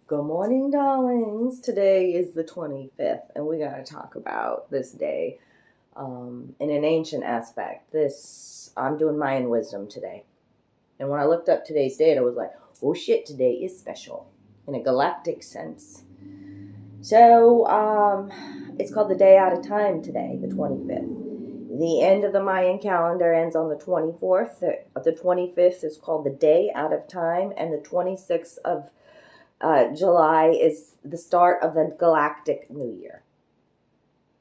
Good morning, darlings. Today is the 25th, and we got to talk about this day in an ancient aspect. I'm doing Mayan wisdom today. And when I looked up today's date, I was like, oh shit, today is special in a galactic sense. So, it's called the day out of time today, the 25th. The end of the Mayan calendar ends on the 24th. The 25th is called the day out of time, and the 26th of July is the start of the galactic new year.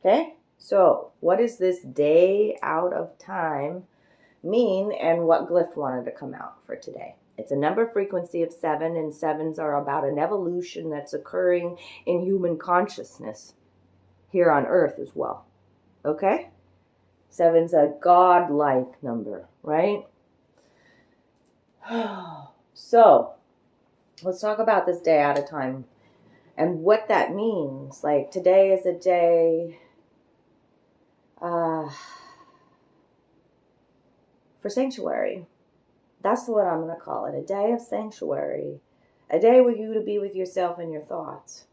Okay? So, what does this day out of time mean, and what glyph wanted to come out for today? It's a number frequency of 7, and 7s are about an evolution that's occurring in human consciousness here on Earth as well. Okay? 7's a godlike number, right? So, let's talk about this day out of time and what that means. Like, today is a day for sanctuary. That's what I'm going to call it. A day of sanctuary. A day with you to be with yourself and your thoughts.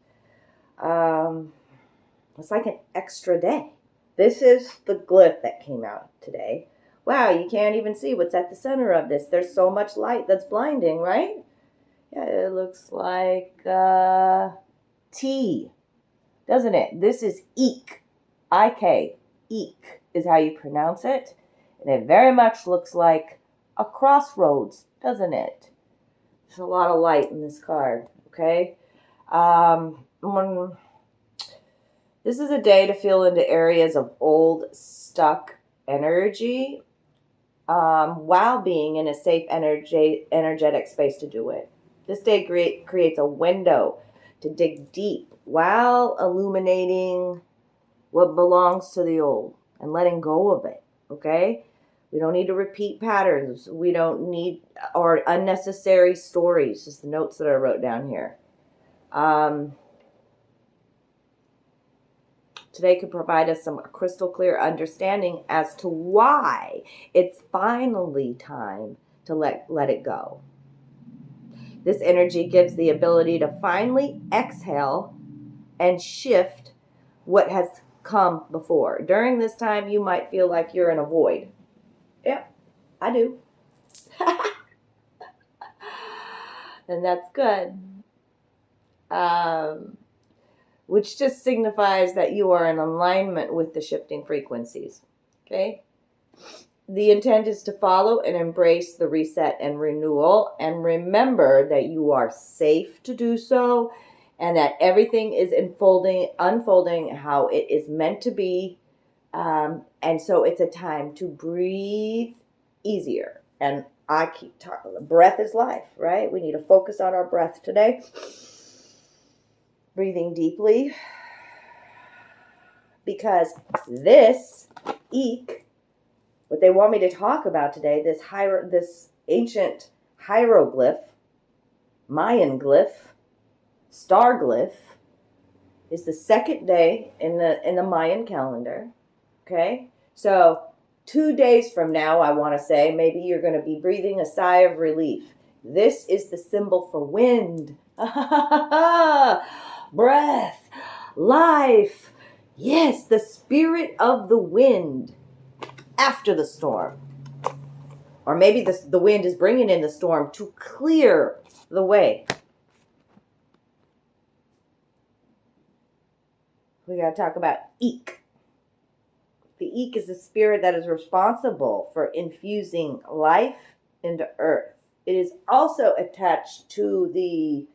It's like an extra day. This is the glyph that came out today. Wow, you can't even see what's at the center of this. There's so much light that's blinding, right? Yeah, it looks like T, doesn't it? This is Eek. I-K. Eek is how you pronounce it. And it very much looks like a crossroads, doesn't it? There's a lot of light in this card, okay? This is a day to feel into areas of old, stuck energy while being in a safe energetic space to do it. This day creates a window to dig deep while illuminating what belongs to the old and letting go of it, okay? We don't need to repeat patterns. We don't need, or unnecessary stories, just the notes that I wrote down here. Today could provide us some crystal clear understanding as to why it's finally time to let it go. This energy gives the ability to finally exhale and shift what has come before. During this time, you might feel like you're in a void. Yep, I do. And that's good. Which just signifies that you are in alignment with the shifting frequencies. Okay? The intent is to follow and embrace the reset and renewal, and remember that you are safe to do so, and that everything is unfolding how it is meant to be. And so it's a time to breathe easier. And I keep talking, breath is life, right? We need to focus on our breath today. Breathing deeply. Because this Eek, what they want me to talk about today, this ancient hieroglyph, Mayan glyph, star glyph, is the second day in the Mayan calendar. Okay? So 2 days from now, I want to say, maybe you're going to be breathing a sigh of relief. This is the symbol for wind. Breath, life. Yes, the spirit of the wind after the storm. Or maybe the wind is bringing in the storm to clear the way. We got to talk about Eek. The Eek is the spirit that is responsible for infusing life into earth. It is also attached to the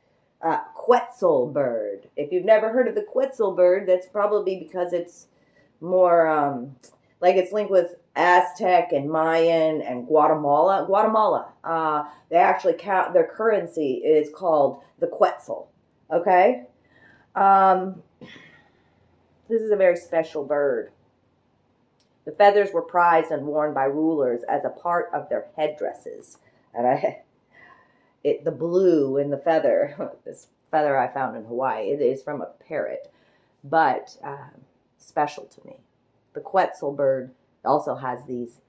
Quetzal bird. If you've never heard of the Quetzal bird, that's probably because it's more like it's linked with Aztec and Mayan and Guatemala. They actually count, their currency is called the Quetzal. Okay? This is a very special bird. The feathers were prized and worn by rulers as a part of their headdresses. And the blue in the feather, this feather I found in Hawaii, it is from a parrot, but special to me. The Quetzal bird also has these,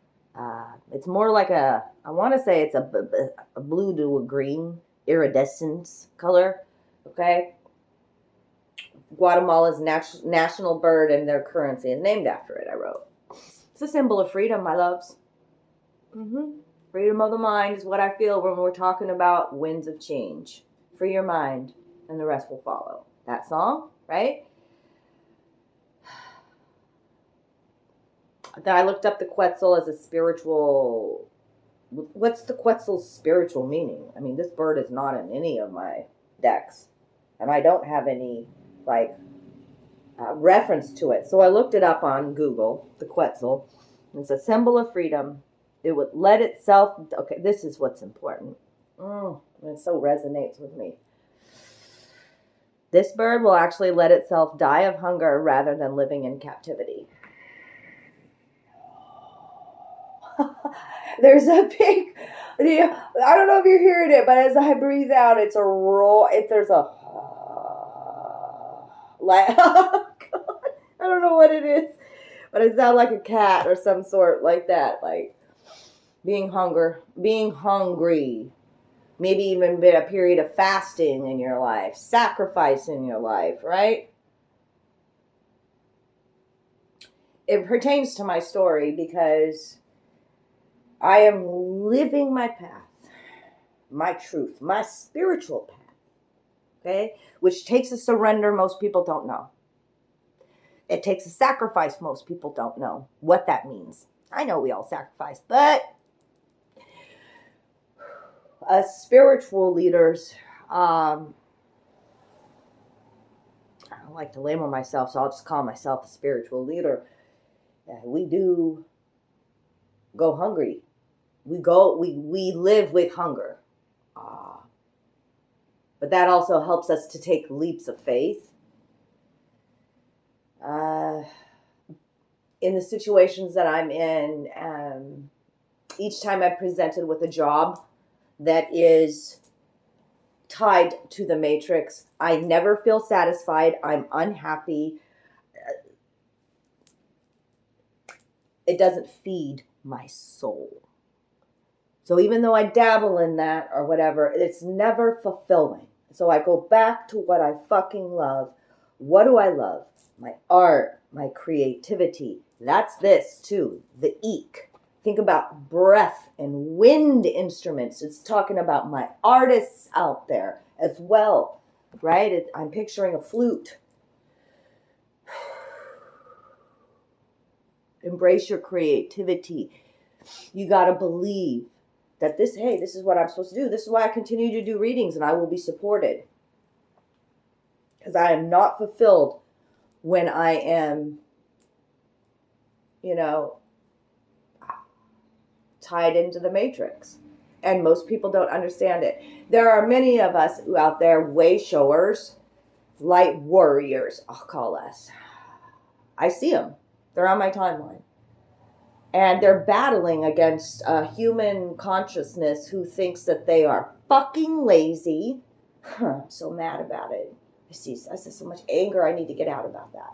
it's more like I want to say it's a blue to a green iridescence color, Okay? Guatemala's national bird and their currency is named after it, I wrote. It's a symbol of freedom, my loves. Freedom of the mind is what I feel when we're talking about winds of change. Free your mind, and the rest will follow. That song, right? Then I looked up the Quetzal as a spiritual... What's the Quetzal's spiritual meaning? I mean, this bird is not in any of my decks. And I don't have any, reference to it. So I looked it up on Google, the Quetzal. It's a symbol of freedom. It would let itself... Okay, this is what's important. It so resonates with me. This bird will actually let itself die of hunger rather than living in captivity. There's a big... I don't know if you're hearing it, but as I breathe out, it's a roar. There's a... oh God, I don't know what it is, but it sounds like a cat or some sort like that, like being hungry, maybe even been a period of fasting in your life, sacrifice in your life, right? It pertains to my story because I am living my path, my truth, my spiritual path. Okay? Which takes a surrender most people don't know. It takes a sacrifice most people don't know what that means. I know we all sacrifice, but as spiritual leaders, I don't like to label myself, so I'll just call myself a spiritual leader. We do go hungry. We live with hunger. But that also helps us to take leaps of faith. In the situations that I'm in, each time I'm presented with a job that is tied to the matrix, I never feel satisfied. I'm unhappy. It doesn't feed my soul. So even though I dabble in that or whatever, it's never fulfilling. So I go back to what I fucking love. What do I love? My art, my creativity. That's this too, the eek. Think about breath and wind instruments. It's talking about my artists out there as well, right? I'm picturing a flute. Embrace your creativity. You got to believe that this is what I'm supposed to do. This is why I continue to do readings, and I will be supported. Because I am not fulfilled when I am, tied into the matrix. And most people don't understand it. There are many of us out there, way showers, light warriors, I'll call us. I see them. They're on my timeline. And they're battling against a human consciousness who thinks that they are fucking lazy. I'm so mad about it. I see so much anger. I need to get out about that.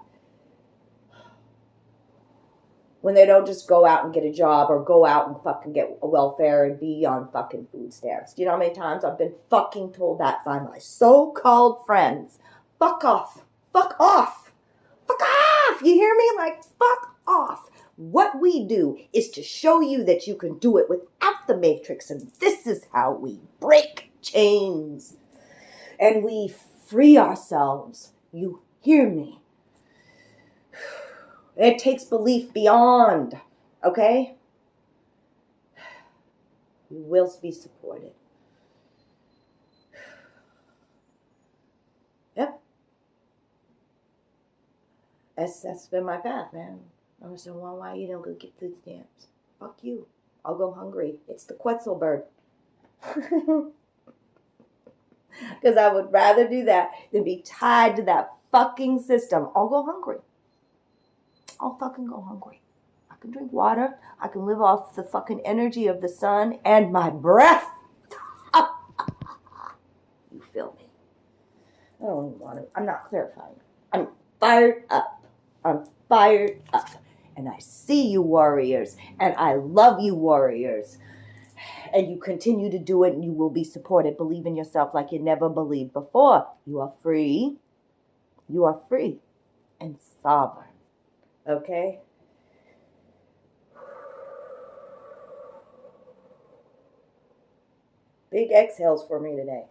When they don't just go out and get a job or go out and fucking get a welfare and be on fucking food stamps. Do you know how many times I've been fucking told that by my so-called friends? Fuck off. Fuck off. Fuck off. You hear me? Fuck off. What we do is to show you that you can do it without the matrix. And this is how we break chains. And we free ourselves. You hear me? It takes belief beyond, okay? You will be supported. Yep. That's been my path, man. I was saying, well, why you don't go get food stamps? Fuck you. I'll go hungry. It's the Quetzal bird. Because I would rather do that than be tied to that fucking system. I'll go hungry. I'll fucking go hungry. I can drink water. I can live off the fucking energy of the sun and my breath. You feel me? I don't even want to. I'm not clarifying. I'm fired up. I'm fired up. And I see you warriors. And I love you warriors. and you continue to do it, and you will be supported. Believe in yourself like you never believed before. You are free. You are free and sovereign. Okay? Big exhales for me today.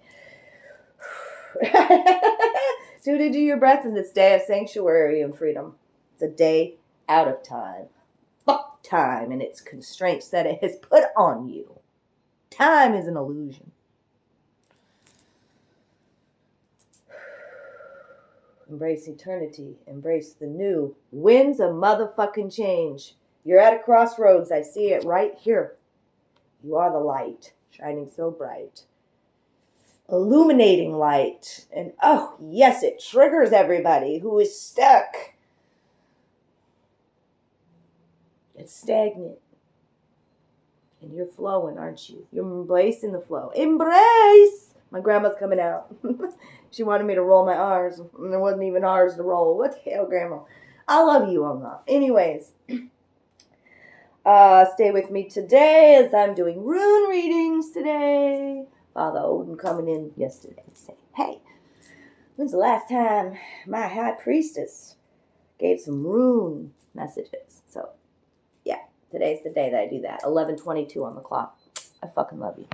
Tune into your breath in this day of sanctuary and freedom. It's a day out of time. Fuck time and its constraints that it has put on you. Time is an illusion. Embrace eternity. Embrace the new. Winds of motherfucking change. You're at a crossroads. I see it right here. You are the light, shining so bright. Illuminating light. And oh, yes, it triggers everybody who is stuck. It's stagnant. And you're flowing, aren't you? You're embracing the flow. Embrace! My grandma's coming out. She wanted me to roll my R's, and there wasn't even R's to roll. What the hell, Grandma? I love you, Mama. Anyways, stay with me today as I'm doing rune readings today. Father Odin coming in yesterday saying, hey, when's the last time my high priestess gave some rune messages? So, yeah, today's the day that I do that. 11:22 on the clock. I fucking love you.